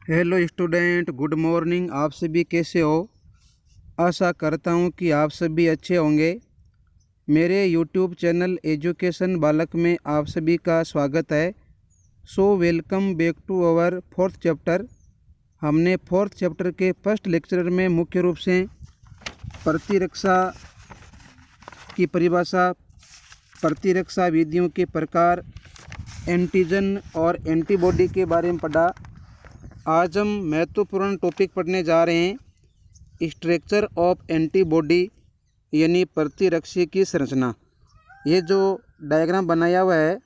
Hello student, good morning. आप सभी कैसे हो? आशा करता हूँ कि आप सभी अच्छे होंगे। मेरे यूट्यूब चैनल एजुकेशन बालक में आप सभी का स्वागत है। So welcome back to our fourth chapter. हमने फोर्थ चैप्टर के फर्स्ट लेक्चर में मुख्य रूप से प्रतिरक्षा की परिभाषा, प्रतिरक्षा विधियों के प्रकार, एंटीजन और एंटीबॉडी के बारे में पढ़ा। आज हम महत्वपूर्ण टॉपिक पढ़ने जा रहे हैं, स्ट्रक्चर ऑफ एंटीबॉडी यानी प्रतिरक्षी की संरचना। ये जो डायग्राम बनाया हुआ है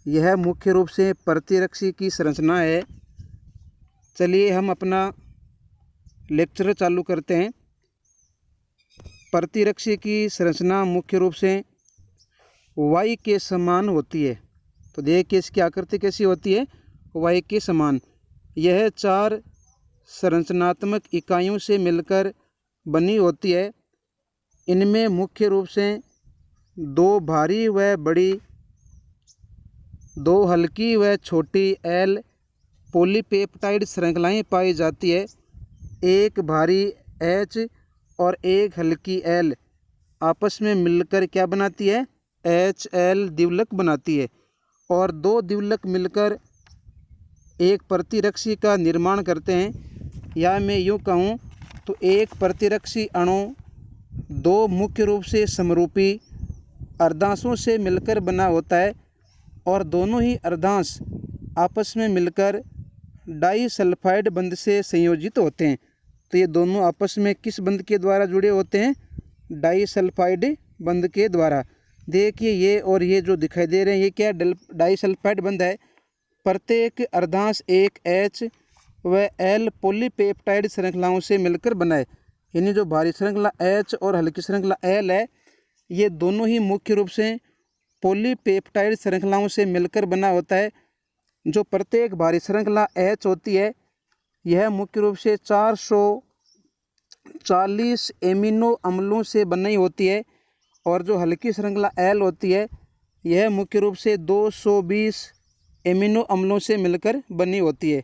यह मुख्य रूप से प्रतिरक्षी की संरचना है। चलिए हम अपना लेक्चर चालू करते हैं। प्रतिरक्षी की संरचना मुख्य रूप से वाई के समान होती है। तो देखिए इसकी आकृति कैसी होती है, वाई के समान। यह 4 संरचनात्मक इकाइयों से मिलकर बनी होती है। इनमें मुख्य रूप से 2 भारी व बड़ी, 2 हल्की व छोटी एल पॉलीपेप्टाइड श्रृंखलाएं पाई जाती है। एक भारी एच और एक हल्की एल आपस में मिलकर क्या बनाती है, एच एल द्विलक बनाती है। और 2 द्विलक मिलकर एक प्रतिरक्षी का निर्माण करते हैं। या मैं यूँ कहूँ तो एक प्रतिरक्षी अणु 2 मुख्य रूप से समरूपी अर्धांशों से मिलकर बना होता है और दोनों ही अर्धांश आपस में मिलकर डाइसल्फाइड बंध से संयोजित होते हैं। तो ये दोनों आपस में किस बंध के द्वारा जुड़े होते हैं, डाइसल्फाइड बंध के द्वारा। देखिए ये और ये जो दिखाई दे रहे हैं ये क्या डाइसल्फाइड बंध है। प्रत्येक अर्धांश एक एच व एल पॉलीपेप्टाइड श्रृंखलाओं से मिलकर बना है। यानी जो भारी श्रृंखला एच और हल्की श्रृंखला एल है ये दोनों ही मुख्य रूप से पॉलीपेप्टाइड श्रृंखलाओं से मिलकर बना होता है। जो प्रत्येक भारी श्रृंखला एच होती है यह मुख्य रूप से 440 एमिनो अम्लों से बनी होती है और जो हल्की श्रृंखला एल होती है यह मुख्य रूप से 220 एमिनो अम्लों से मिलकर बनी होती है।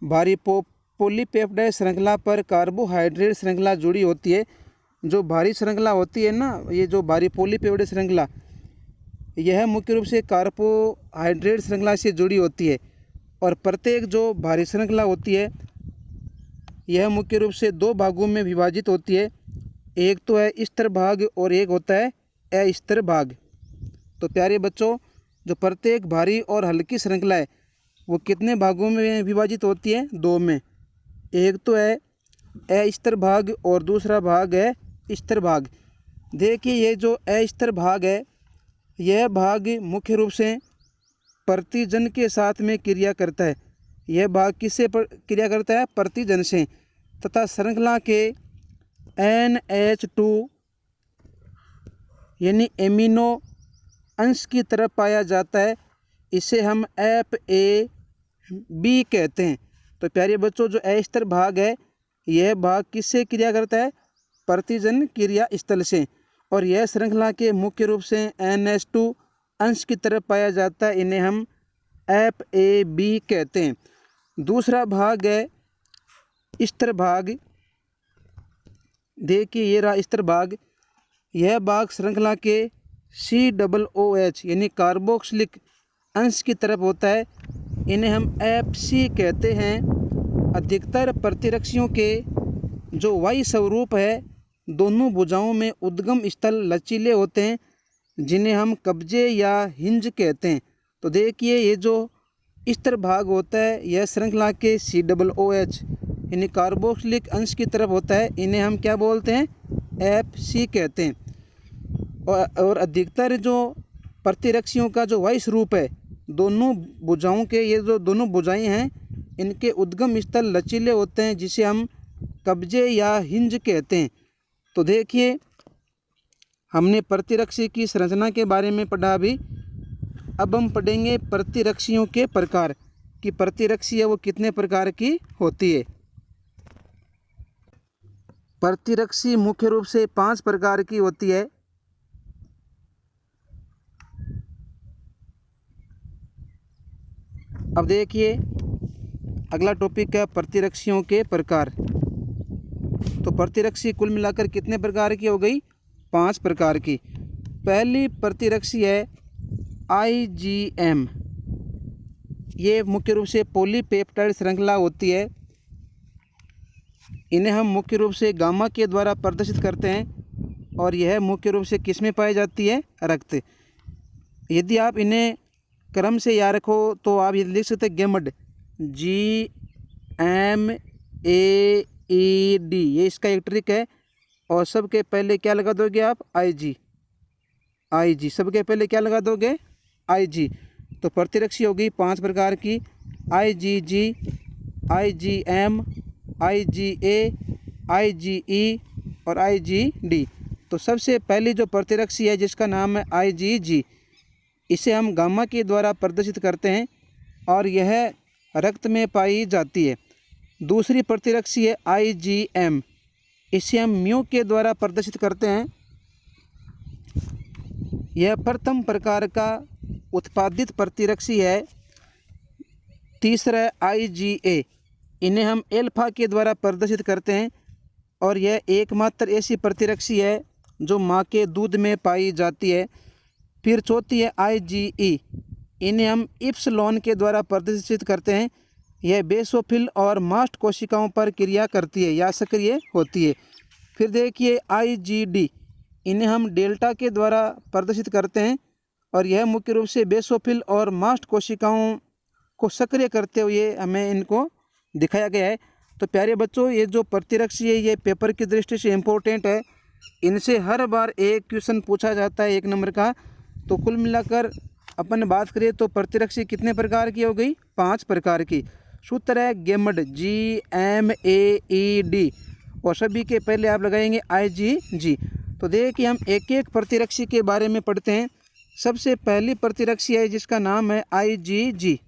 भारी पॉलीपेप्टाइड श्रृंखला पर कार्बोहाइड्रेट श्रृंखला जुड़ी होती है। जो भारी श्रृंखला होती है ना, ये जो भारी पॉलीपेप्टाइड श्रृंखला यह मुख्य रूप से कार्बोहाइड्रेट श्रृंखला से जुड़ी होती है। और प्रत्येक जो भारी श्रृंखला होती है यह मुख्य रूप से 2 भागों में विभाजित होती है। एक तो है स्तर भाग और एक होता है अस्तर भाग। तो प्यारे बच्चों, जो प्रत्येक भारी और हल्की श्रृंखला है वो कितने भागों में विभाजित होती है, 2 में। एक तो है अस्तर भाग और दूसरा भाग है स्तर भाग। देखिए ये जो अस्तर भाग है यह भाग मुख्य रूप से प्रतिजन के साथ में क्रिया करता है। यह भाग किससे क्रिया करता है, प्रतिजन से। तथा श्रृंखला के NH2 यानी एमिनो अंश की तरफ पाया जाता है। इसे हम FAB कहते हैं। तो प्यारे बच्चों, जो अस्तर भाग है यह भाग किससे क्रिया करता है, प्रतिजन क्रिया स्थल से। और यह श्रृंखला के मुख्य रूप से NH2 अंश की तरफ पाया जाता है। इन्हें हम FAB कहते हैं। दूसरा भाग है स्तर भाग। देखिए ये रहा स्तर भाग। यह भाग श्रृंखला के COOH यानी कार्बोक्सिलिक अंश की तरफ होता है। इन्हें हम FC कहते हैं। अधिकतर प्रतिरक्षियों के जो वाई स्वरूप है दोनों भुजाओं में उद्गम स्थल लचीले होते हैं जिन्हें हम कब्जे या हिंज कहते हैं। तो देखिए ये जो स्तर भाग होता है यह श्रृंखला के COOH यानी कार्बोक्सिलिक अंश की तरफ होता है। इन्हें हम क्या बोलते हैं, FC कहते हैं। और अधिकतर जो प्रतिरक्षियों का जो वाई स्वरूप है दोनों भुजाओं के, ये जो दोनों भुजाएं हैं इनके उद्गम स्थल लचीले होते हैं जिसे हम कब्जे या हिंज कहते हैं। तो देखिए हमने प्रतिरक्षी की संरचना के बारे में पढ़ा अभी। अब हम पढ़ेंगे प्रतिरक्षियों के प्रकार कि प्रतिरक्षी है वो कितने प्रकार की होती है। प्रतिरक्षी मुख्य रूप से 5 प्रकार की होती है। अब देखिए अगला टॉपिक है प्रतिरक्षियों के प्रकार। तो प्रतिरक्षी कुल मिलाकर कितने प्रकार की हो गई? 5 प्रकार की। पहली प्रतिरक्षी है IgM। ये मुख्य रूप से पॉलीपेप्टाइड श्रृंखला होती है। इन्हें हम मुख्य रूप से गामा के द्वारा प्रदर्शित करते हैं और यह मुख्य रूप से किस में पाई जाती है? रक्त। यदि आप इन्हें क्रम से याद रखो तो आप ये लिख सकते हैं गेमड, GMAED, ये इसका एक ट्रिक है। और सबके पहले क्या लगा दोगे आप? IG। सबके पहले क्या लगा दोगे? IG। तो प्रतिरक्षी होगी 5 प्रकार की, IgG, IgM, IgA, IgE और IgD। तो सबसे पहली जो प्रतिरक्षी है जिसका नाम है IgG, इसे हम गामा के द्वारा प्रदर्शित करते हैं और यह रक्त में पाई जाती है। दूसरी प्रतिरक्षी है IgM, इसे हम म्यू के द्वारा प्रदर्शित करते हैं। यह प्रथम प्रकार का उत्पादित प्रतिरक्षी है। तीसरा है IgA, इन्हें हम एल्फा के द्वारा प्रदर्शित करते हैं और यह एकमात्र ऐसी प्रतिरक्षी है जो माँ के दूध में पाई जाती है। फिर चौथी है IgE, इन्हें हम इप्सिलॉन के द्वारा प्रदर्शित करते हैं। यह बेसोफिल और मास्ट कोशिकाओं पर क्रिया करती है या सक्रिय होती है। फिर देखिए IgD, इन्हें हम डेल्टा के द्वारा प्रदर्शित करते हैं और यह मुख्य रूप से बेसोफिल और मास्ट कोशिकाओं को सक्रिय करते हुए हमें इनको दिखाया गया है। तो प्यारे बच्चों, ये जो प्रतिरक्षी है ये पेपर की दृष्टि से इम्पोर्टेंट है। इनसे हर बार एक क्वेश्चन पूछा जाता है 1 नंबर का। तो कुल मिलाकर अपन बात करें तो प्रतिरक्षी कितने प्रकार की हो गई? 5 प्रकार की। सूत्र है गेमड, GMAED, और सभी के पहले आप लगाएंगे IgG। तो देखिए हम एक एक प्रतिरक्षी के बारे में पढ़ते हैं। सबसे पहली प्रतिरक्षी है जिसका नाम है IgG।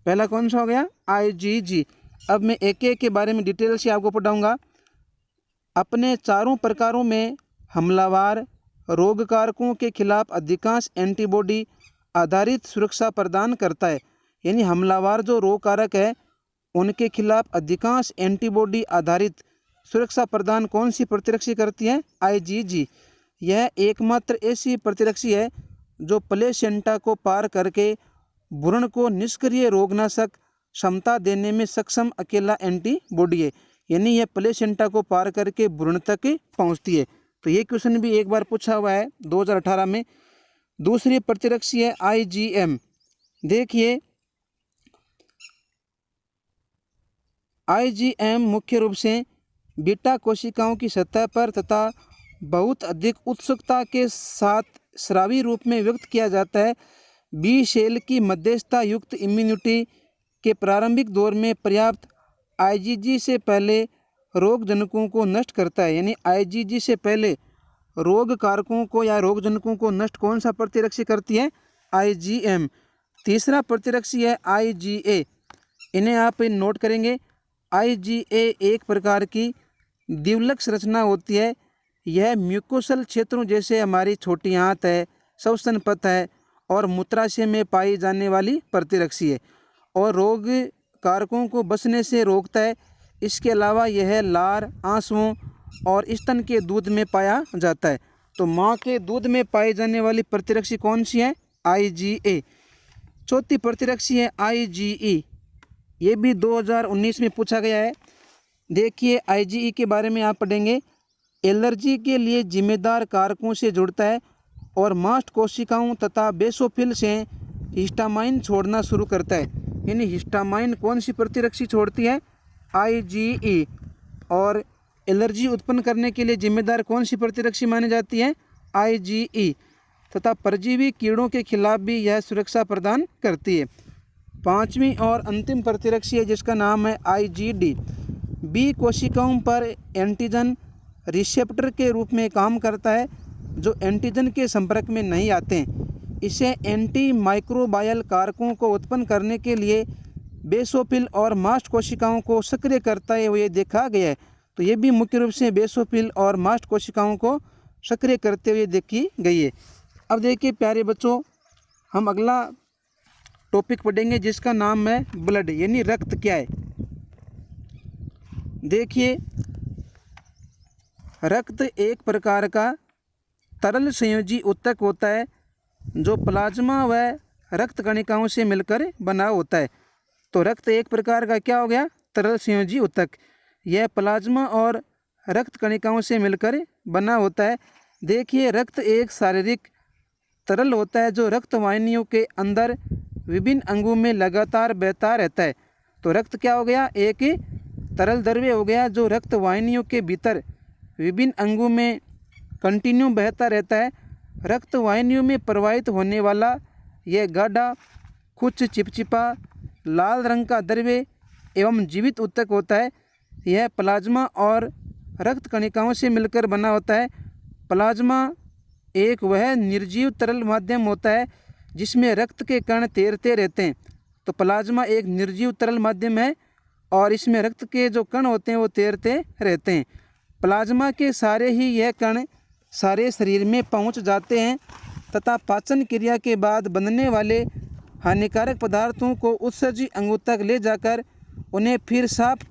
पहला कौन सा हो गया? IgG। अब मैं एक एक के बारे में डिटेल से आपको पढ़ाऊंगा। अपने चारों प्रकारों में हमलावर रोग कारकों के खिलाफ अधिकांश एंटीबॉडी आधारित सुरक्षा प्रदान करता है। यानी हमलावर जो रोग कारक है उनके खिलाफ अधिकांश एंटीबॉडी आधारित सुरक्षा प्रदान कौन सी प्रतिरक्षी करती है? IgG। यह एकमात्र ऐसी प्रतिरक्षी है जो प्लेसेंटा को पार करके भ्रूण को निष्क्रिय रोगनाशक क्षमता देने में सक्षम अकेला एंटीबॉडी है। यानी यह प्लेसेंटा को पार करके भ्रूण तक पहुंचती है। तो ये क्वेश्चन भी एक बार पूछा हुआ है 2018 में। दूसरी प्रतिरक्षी है IgM। देखिए IgM मुख्य रूप से बीटा कोशिकाओं की सतह पर तथा बहुत अधिक उत्सुकता के साथ स्रावी रूप में व्यक्त किया जाता है। बी सेल की मध्यस्थता युक्त इम्यूनिटी के प्रारंभिक दौर में पर्याप्त IgG से पहले रोगजनकों को नष्ट करता है। यानी IgG से पहले रोग कारकों को या रोगजनकों को नष्ट कौन सा प्रतिरक्षी करती है? IgM। तीसरा प्रतिरक्षी है IgA। इन्हें आप नोट करेंगे। IgA एक प्रकार की द्विलक संरचना होती है। यह म्यूकोसल क्षेत्रों जैसे हमारी छोटी आंत है, श्वसन पथ है और मूत्राशय में पाई जाने वाली प्रतिरक्षी है और रोग कारकों को बसने से रोकता है। इसके अलावा यह लार, आंसुओं और स्तन के दूध में पाया जाता है। तो माँ के दूध में पाई जाने वाली प्रतिरक्षी कौन सी है? IgA। चौथी प्रतिरक्षी है IgE। ये भी 2019 में पूछा गया है। देखिए IgE के बारे में आप पढ़ेंगे। एलर्जी के लिए जिम्मेदार कारकों से जुड़ता है और मास्ट कोशिकाओं तथा बेसोफिल से हिस्टामाइन छोड़ना शुरू करता है। यानी हिस्टामाइन कौन सी प्रतिरक्षी छोड़ती है? IgE। और एलर्जी उत्पन्न करने के लिए जिम्मेदार कौन सी प्रतिरक्षी मानी जाती है? IgE। तथा परजीवी कीड़ों के खिलाफ भी यह सुरक्षा प्रदान करती है। पांचवी और अंतिम प्रतिरक्षी है जिसका नाम है IgD। बी कोशिकाओं पर एंटीजन रिसेप्टर के रूप में काम करता है जो एंटीजन के संपर्क में नहीं आते हैं। इसे एंटी माइक्रोबायल कारकों को उत्पन्न करने के लिए बेसोफिल और मास्ट कोशिकाओं को सक्रिय करता है हुए देखा गया है। तो ये भी मुख्य रूप से बेसोफिल और मास्ट कोशिकाओं को सक्रिय करते हुए देखी गई है। अब देखिए प्यारे बच्चों, हम अगला टॉपिक पढ़ेंगे जिसका नाम है ब्लड यानी रक्त क्या है। देखिए, रक्त एक प्रकार का तरल संयोजी ऊतक होता है जो प्लाज्मा व रक्त कणिकाओं से मिलकर बना होता है। तो रक्त एक प्रकार का क्या हो गया, तरल संयोजी ऊतक। यह प्लाज्मा और रक्त कणिकाओं से मिलकर बना होता है। देखिए, रक्त एक शारीरिक तरल होता है जो रक्त वाहिनियों के अंदर विभिन्न अंगों में लगातार बहता रहता है। तो रक्त क्या हो गया, एक तरल द्रव्य हो गया जो रक्त वाहिनियों के भीतर विभिन्न अंगों में कंटिन्यू बहता रहता है। रक्त वाहिनियों में प्रवाहित होने वाला यह गाढ़ा कुछ चिपचिपा लाल रंग का द्रव्य एवं जीवित ऊतक होता है। यह प्लाज्मा और रक्त कणिकाओं से मिलकर बना होता है। प्लाज्मा एक वह निर्जीव तरल माध्यम होता है जिसमें रक्त के कण तैरते रहते हैं। तो प्लाज्मा एक निर्जीव तरल माध्यम है और इसमें रक्त के जो कण होते हैं वो तैरते रहते हैं। प्लाज्मा के सारे ही यह कण सारे शरीर में पहुंच जाते हैं तथा पाचन क्रिया के बाद बनने वाले हानिकारक पदार्थों को उत्सर्जी अंगों तक ले जाकर उन्हें फिर साफ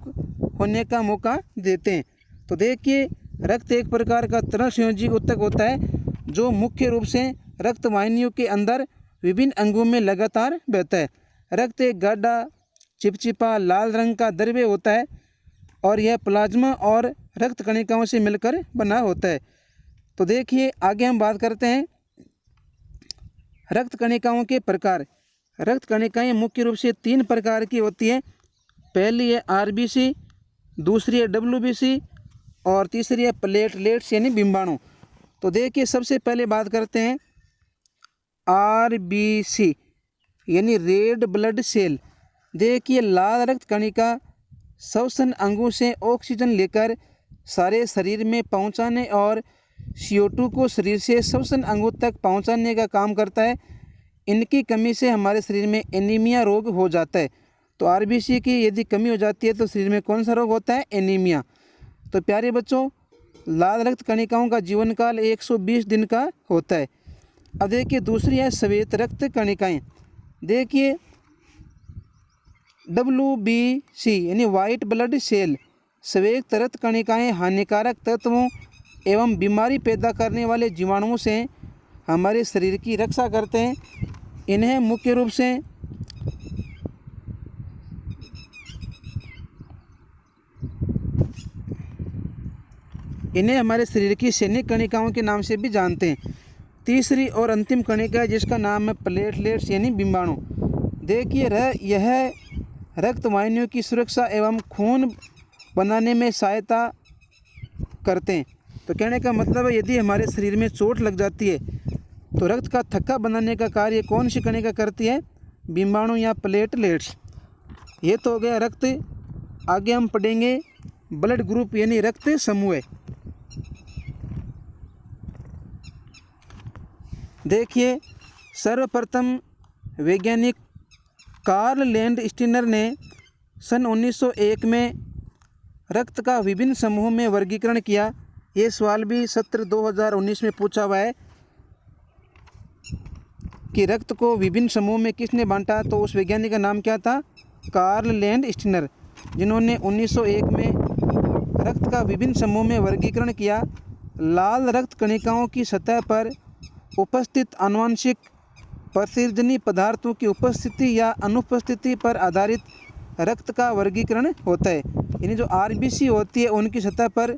होने का मौका देते हैं। तो देखिए, रक्त एक प्रकार का तरल संयोजी ऊतक होता है जो मुख्य रूप से रक्त वाहिनियों के अंदर विभिन्न अंगों में लगातार बहता है। रक्त एक गाढ़ा चिपचिपा लाल रंग का द्रव्य होता है और यह प्लाज्मा और रक्त कणिकाओं से मिलकर बना होता है। तो देखिए, आगे हम बात करते हैं रक्त कणिकाओं के प्रकार। रक्त कणिकाएं मुख्य रूप से 3 प्रकार की होती हैं। पहली है आरबीसी, दूसरी है डब्ल्यूबीसी और तीसरी है प्लेटलेट्स यानी बिंबाणु। तो देखिए, सबसे पहले बात करते हैं आरबीसी यानी रेड ब्लड सेल। देखिए, लाल रक्त कणिका श्वसन अंगों से ऑक्सीजन लेकर सारे शरीर में पहुंचाने और CO2 को शरीर से श्वसन अंगों तक पहुंचाने का काम करता है। इनकी कमी से हमारे शरीर में एनीमिया रोग हो जाता है। तो आरबीसी की यदि कमी हो जाती है तो शरीर में कौन सा रोग होता है, एनीमिया। तो प्यारे बच्चों, लाल रक्त कणिकाओं का जीवन काल 120 दिन का होता है। अब देखिए, दूसरी है श्वेत रक्त कणिकाएं। देखिए, WBC यानी वाइट ब्लड सेल। श्वेत रक्त कणिकाएं हानिकारक तत्वों एवं बीमारी पैदा करने वाले जीवाणुओं से हमारे शरीर की रक्षा करते हैं। इन्हें मुख्य रूप से हमारे शरीर की सैनिक कणिकाओं के नाम से भी जानते हैं। तीसरी और अंतिम कणिका जिसका नाम है प्लेटलेट्स यानी बिंबाणु। देखिए, यह रक्त वाहिनियों की सुरक्षा एवं खून बनाने में सहायता करते हैं। तो कहने का मतलब है, यदि हमारे शरीर में चोट लग जाती है तो रक्त का थक्का बनाने का कार्य कौन सी कणिका करती है, बिंबाणु या प्लेटलेट्स। ये तो हो गया रक्त। आगे हम पढ़ेंगे ब्लड ग्रुप यानी रक्त समूह। देखिए, सर्वप्रथम वैज्ञानिक कार्ल लैंडस्टीनर ने सन 1901 में रक्त का विभिन्न समूहों में वर्गीकरण किया। ये सवाल भी सत्र 2019 में पूछा हुआ है कि रक्त को विभिन्न समूहों में किसने बांटा। तो उस वैज्ञानिक का नाम क्या था, कार्ल लैंडस्टीनर, जिन्होंने 1901 में रक्त का विभिन्न समूहों में वर्गीकरण किया। लाल रक्त कणिकाओं की सतह पर उपस्थित आनुवंशिक प्रतिजनी पदार्थों की उपस्थिति या अनुपस्थिति पर आधारित रक्त का वर्गीकरण होता है। यानी जो आरबीसी होती है उनकी सतह पर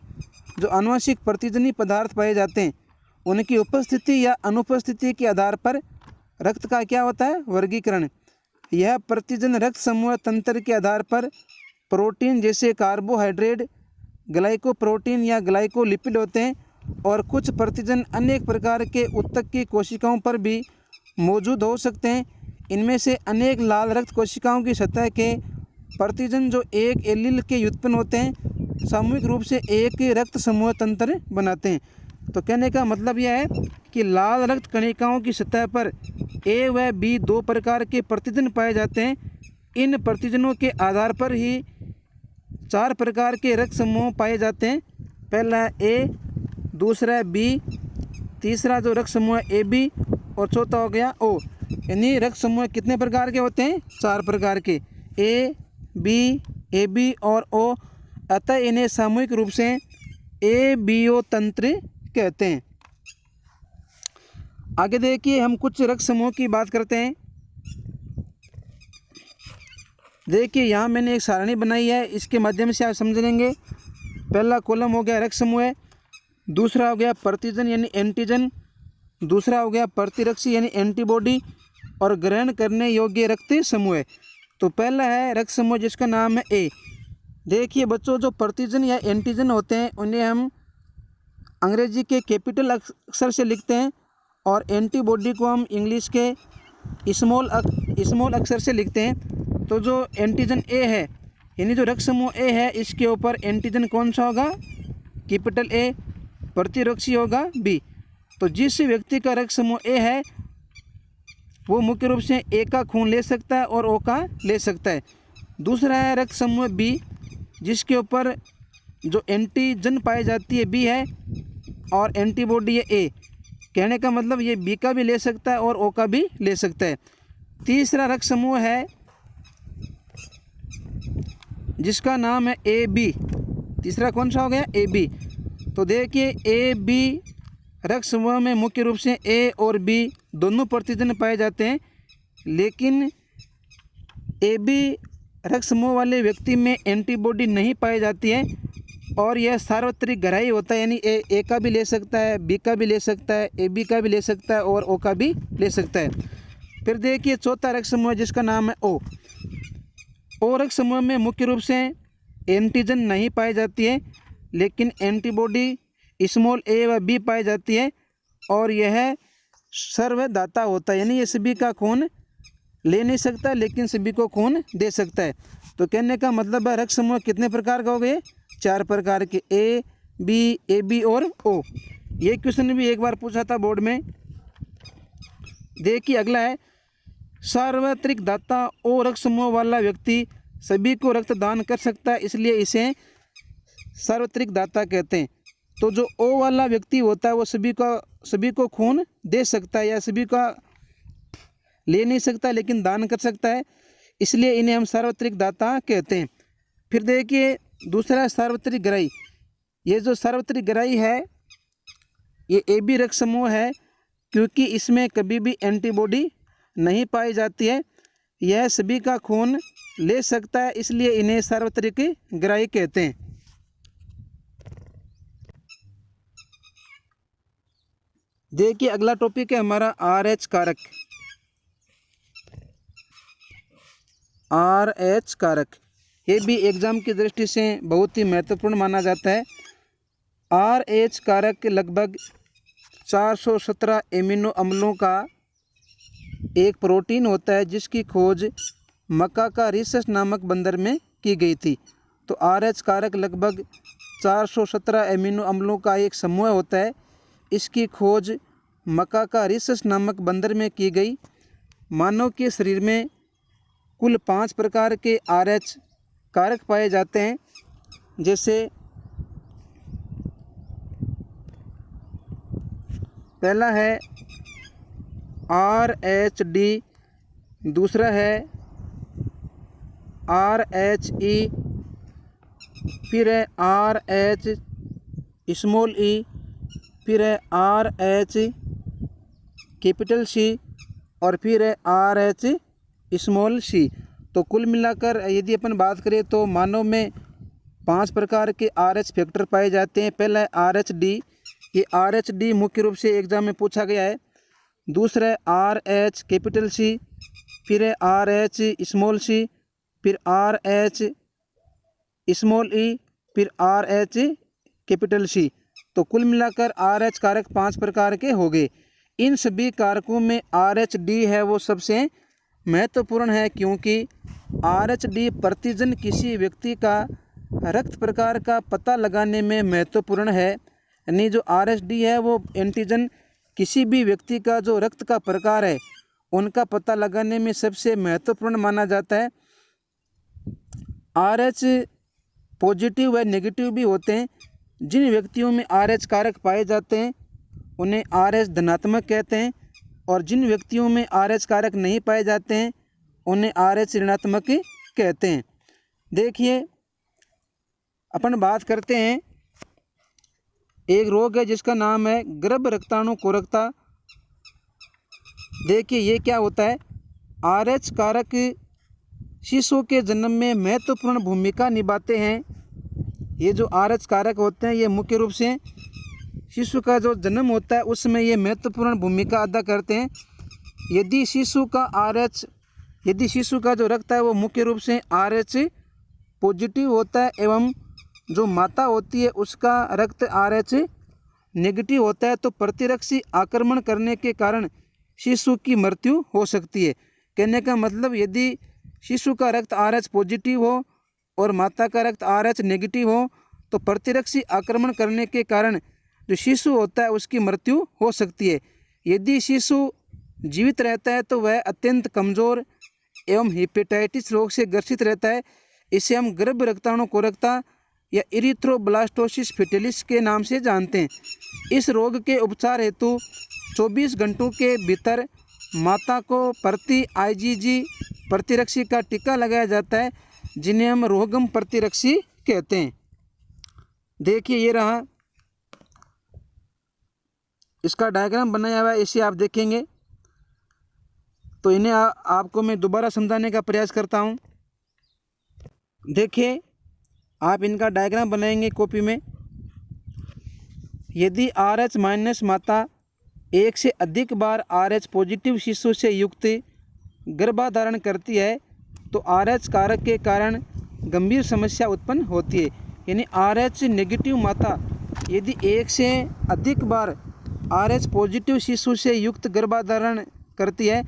जो आनुवंशिक प्रतिजनी पदार्थ पाए जाते हैं उनकी उपस्थिति या अनुपस्थिति के आधार पर रक्त का क्या होता है, वर्गीकरण। यह प्रतिजन रक्त समूह तंत्र के आधार पर प्रोटीन जैसे कार्बोहाइड्रेट, ग्लाइकोप्रोटीन या ग्लाइकोलिपिड होते हैं और कुछ प्रतिजन अनेक प्रकार के ऊतक की कोशिकाओं पर भी मौजूद हो सकते हैं। इनमें से अनेक लाल रक्त कोशिकाओं की सतह के प्रतिजन जो एक एलील के उत्पन्न होते हैं सामूहिक रूप से एक रक्त समूह तंत्र बनाते हैं। तो कहने का मतलब यह है कि लाल रक्त कणिकाओं की सतह पर ए व बी 2 प्रकार के प्रतिजन पाए जाते हैं। इन प्रतिजनों के आधार पर ही 4 प्रकार के रक्त समूह पाए जाते हैं। पहला है ए, दूसरा है बी, तीसरा जो रक्त समूह है ए बी और चौथा हो गया ओ। यानी रक्त समूह कितने प्रकार के होते हैं? 4 प्रकार के, ए बी और ओ, अतः इन्हें सामूहिक रूप से ABO तंत्र कहते हैं। आगे देखिए हम कुछ रक्त समूह की बात करते हैं। देखिए यहाँ मैंने एक सारणी बनाई है, इसके माध्यम से आप समझ लेंगे। पहला कॉलम हो गया रक्त समूह है, दूसरा हो गया प्रतिजन यानी एंटीजन, दूसरा हो गया प्रतिरक्षी यानी एंटीबॉडी, और ग्रहण करने योग्य रक्त समूह है। तो पहला है रक्त समूह जिसका नाम है ए। देखिए बच्चों, जो प्रतिजन या एंटीजन होते हैं उन्हें हम अंग्रेजी के कैपिटल अक्षर से लिखते हैं और एंटीबॉडी को हम इंग्लिश के स्मॉल अक्षर से लिखते हैं। तो जो एंटीजन ए है यानी जो रक्त समूह ए है, इसके ऊपर एंटीजन कौन सा होगा? Capital A. प्रतिरक्षी होगा बी। तो जिस व्यक्ति का रक्त समूह ए है वो मुख्य रूप से ए का खून ले सकता है और ओ का ले सकता है। दूसरा है रक्त समूह बी, जिसके ऊपर जो एंटीजन पाई जाती है बी है और एंटीबॉडी है ए। कहने का मतलब ये बी का भी ले सकता है और ओ का भी ले सकता है। तीसरा रक्त समूह है जिसका नाम है ए बी। तीसरा कौन सा हो गया? A B. तो देखिए ए बी रक्त समूह में मुख्य रूप से ए और बी दोनों प्रतिजन पाए जाते हैं, लेकिन ए बी रक्त समूह वाले व्यक्ति में एंटीबॉडी नहीं पाई जाती है और यह सार्वत्रिक ग्राही होता है, यानी ए का भी ले सकता है, बी का भी ले सकता है, ए बी का भी ले सकता है और ओ का भी ले सकता है। फिर देखिए चौथा रक्त समूह जिसका नाम है ओ। ओ रक्त समूह में मुख्य रूप से एंटीजन नहीं पाई जाती है, लेकिन एंटीबॉडी स्मॉल ए व बी पाई जाती है और यह सर्वदाता होता है, यानी ये सभी का खून ले नहीं सकता लेकिन सभी को खून दे सकता है। तो कहने का मतलब है रक्त समूह कितने प्रकार का हो गए? 4 प्रकार के, ए बी और ओ। ये क्वेश्चन भी एक बार पूछा था बोर्ड में। देखिए अगला है सार्वत्रिक दाता। ओ रक्त समूह वाला व्यक्ति सभी को रक्तदान कर सकता है, इसलिए इसे सार्वत्रिक दाता कहते हैं। तो जो ओ वाला व्यक्ति होता है वो सभी को खून दे सकता है या सभी का ले नहीं सकता लेकिन दान कर सकता है, इसलिए इन्हें हम सार्वत्रिक दाता कहते हैं। फिर देखिए दूसरा सार्वत्रिक ग्राही। ये जो सार्वत्रिक ग्राही है ये ए बी रक्त समूह है, क्योंकि इसमें कभी भी एंटीबॉडी नहीं पाई जाती है, यह सभी का खून ले सकता है, इसलिए इन्हें सार्वत्रिक ग्राही कहते हैं। देखिए अगला टॉपिक है हमारा RH कारक। RH कारक ये भी एग्जाम की दृष्टि से बहुत ही महत्वपूर्ण माना जाता है। RH कारक लगभग 417 एमिनो अम्लों का एक प्रोटीन होता है, जिसकी खोज मकाकारिसस नामक बंदर में की गई थी। तो RH कारक लगभग 417 एमिनो अम्लों का एक समूह होता है, इसकी खोज मकाकारिसस नामक बंदर में की गई। मानव के शरीर में कुल 5 प्रकार के RH कारक पाए जाते हैं, जैसे पहला है RH-D, दूसरा है RH-E, फिर है RH स्मॉल e, फिर है RH कैपिटल C और फिर है RH स्मॉल c। तो कुल मिलाकर यदि अपन बात करें तो मानव में 5 प्रकार के RH फैक्टर पाए जाते हैं। पहला है RH-D, ये RH-D मुख्य रूप से एग्जाम में पूछा गया है। दूसरा है RH कैपिटल C, फिर है RH स्मॉल c, फिर RH स्मॉल e, फिर RH कैपिटल C। तो कुल मिलाकर RH कारक 5 प्रकार के हो गए। इन सभी कारकों में RH-D है वो सबसे महत्वपूर्ण है, क्योंकि RH-D प्रतिजन किसी व्यक्ति का रक्त प्रकार का पता लगाने में महत्वपूर्ण है। यानी जो RH-D है वो एंटीजन किसी भी व्यक्ति का जो रक्त का प्रकार है उनका पता लगाने में सबसे महत्वपूर्ण माना जाता है। RH पॉजिटिव व नेगेटिव भी होते हैं। जिन व्यक्तियों में RH कारक पाए जाते हैं उन्हें RH धनात्मक कहते हैं और जिन व्यक्तियों में RH कारक नहीं पाए जाते हैं उन्हें RH ऋणात्मक कहते हैं। देखिए अपन बात करते हैं, एक रोग है जिसका नाम है गर्भ रक्ताणुकोरकता। देखिए ये क्या होता है, RH कारक शिशु के जन्म में महत्वपूर्ण भूमिका निभाते हैं। ये जो RH कारक होते हैं ये मुख्य रूप से शिशु का जो जन्म होता है उसमें ये महत्वपूर्ण भूमिका अदा करते हैं। यदि शिशु का जो रक्त है वो मुख्य रूप से RH पॉजिटिव होता है एवं जो माता होती है उसका रक्त RH नेगेटिव होता है तो प्रतिरक्षी आक्रमण करने के कारण शिशु की मृत्यु हो सकती है। कहने का मतलब यदि शिशु का रक्त RH पॉजिटिव हो और माता का रक्त RH नेगेटिव हो तो प्रतिरक्षी आक्रमण करने के कारण जो शिशु होता है उसकी मृत्यु हो सकती है। यदि शिशु जीवित रहता है तो वह अत्यंत कमज़ोर एवं हेपेटाइटिस रोग से ग्रसित रहता है। इसे हम गर्भ रक्ताणुकोरकता या इरिथ्रोब्लास्टोसिस फेटालिस के नाम से जानते हैं। इस रोग के उपचार हेतु 24 घंटों के भीतर माता को प्रति IgG प्रतिरक्षी का टीका लगाया जाता है, जिन्हें हम रोगम प्रतिरक्षी कहते हैं। देखिए ये रहा, इसका डायग्राम बनाया हुआ है, इसे आप देखेंगे तो इन्हें आपको मैं दोबारा समझाने का प्रयास करता हूँ। देखिए आप इनका डायग्राम बनाएंगे कॉपी में। यदि RH माइनस माता एक से अधिक बार RH पॉजिटिव शिशु से युक्त गर्भाधारण करती है तो RH कारक के कारण गंभीर समस्या उत्पन्न होती है। यानी RH नेगेटिव माता यदि एक से अधिक बार RH पॉजिटिव शिशु से युक्त गर्भाधारण करती है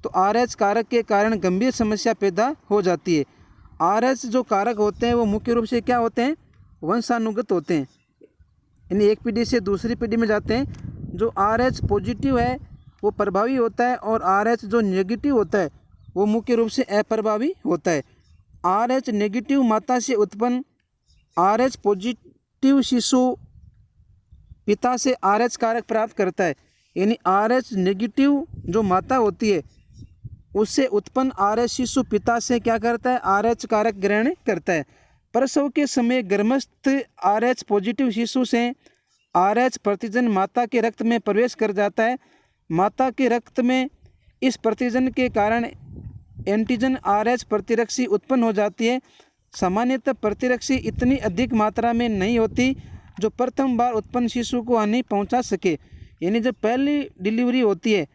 तो RH कारक के कारण गंभीर समस्या पैदा हो जाती है। RH जो कारक होते हैं वो मुख्य रूप से क्या होते हैं, वंशानुगत होते हैं, यानी एक पीढ़ी से दूसरी पीढ़ी में जाते हैं। जो RH पॉजिटिव है वो प्रभावी होता है और RH जो नेगेटिव होता है वो मुख्य रूप से अप्रभावी होता है। RH नेगेटिव माता से उत्पन्न RH पॉजिटिव शिशु पिता से RH कारक प्राप्त करता है, यानी RH नेगेटिव जो माता होती है उससे उत्पन्न RH शिशु पिता से क्या करता है, RH कारक ग्रहण करता है। प्रसव के समय गर्भस्थ RH पॉजिटिव शिशु से RH प्रतिजन माता के रक्त में प्रवेश कर जाता है। माता के रक्त में इस प्रतिजन के कारण एंटीजन RH प्रतिरक्षी उत्पन्न हो जाती है। सामान्यतः प्रतिरक्षी इतनी अधिक मात्रा में नहीं होती जो प्रथम बार उत्पन्न शिशु को हानि पहुंचा सके। यानी जब पहली डिलीवरी होती है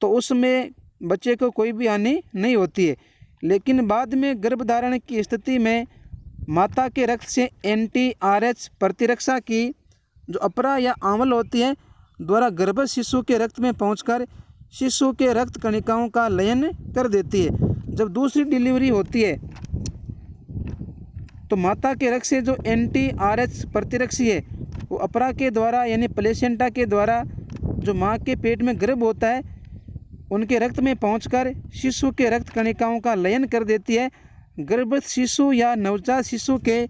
तो उसमें बच्चे को कोई भी हानि नहीं होती है, लेकिन बाद में गर्भधारण की स्थिति में माता के रक्त से anti-RH प्रतिरक्षा की जो अपरा या आंवल होती है द्वारा गर्भस्थ शिशु के रक्त में पहुंचकर शिशु के रक्त कणिकाओं का लयन कर देती है। जब दूसरी डिलीवरी होती है तो माता के रक्त से जो anti-RH प्रतिरक्षी है वो अपरा के द्वारा यानी प्लेसेंटा के द्वारा जो माँ के पेट में गर्भ होता है उनके रक्त में पहुंचकर शिशु के रक्त कणिकाओं का लयन कर देती है। गर्भस्थ शिशु या नवजात शिशु के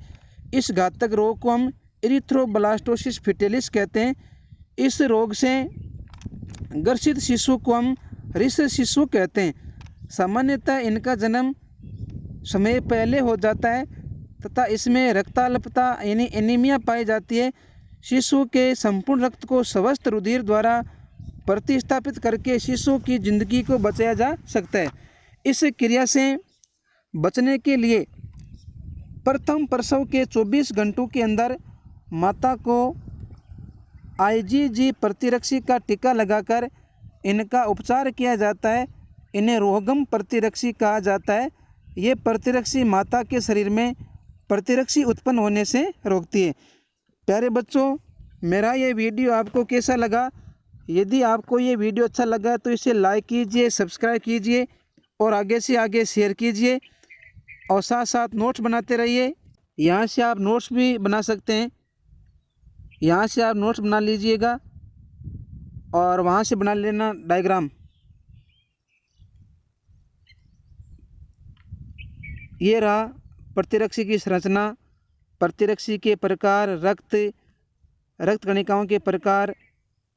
इस घातक रोग को हम इरिथ्रोब्लास्टोसिस फेटालिस कहते हैं। इस रोग से ग्रसित शिशु को हम ऋष शिशु कहते हैं। सामान्यतः इनका जन्म समय पहले हो जाता है तथा इसमें रक्ताल्पता यानी एनीमिया पाई जाती है। शिशु के संपूर्ण रक्त को स्वस्थ रुधिर द्वारा प्रतिस्थापित करके शिशु की जिंदगी को बचाया जा सकता है। इस क्रिया से बचने के लिए प्रथम प्रसव के 24 घंटों के अंदर माता को IgG प्रतिरक्षी का टीका लगाकर इनका उपचार किया जाता है। इन्हें रोगम प्रतिरक्षी कहा जाता है। ये प्रतिरक्षी माता के शरीर में प्रतिरक्षी उत्पन्न होने से रोकती है। प्यारे बच्चों, मेरा ये वीडियो आपको कैसा लगा? यदि आपको ये वीडियो अच्छा लगा तो इसे लाइक कीजिए, सब्सक्राइब कीजिए और आगे से आगे शेयर कीजिए और साथ साथ नोट्स बनाते रहिए। यहाँ से आप नोट्स भी बना सकते हैं, यहाँ से आप नोट्स बना लीजिएगा और वहाँ से बना लेना डायग्राम। ये रहा प्रतिरक्षी की संरचना, प्रतिरक्षी के प्रकार, रक्त कणिकाओं के प्रकार,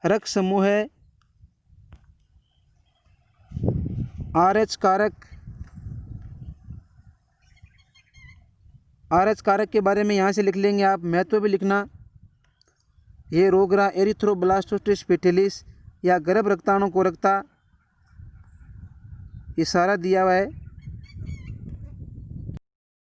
रक्त समूह है, RH कारक के बारे में यहाँ से लिख लेंगे आप, महत्व भी लिखना। ये रोग रहा एरिथ्रोब्लास्टोसिस पेटिलिस या गर्भ रक्ताणु कोरकता, ये सारा दिया हुआ है।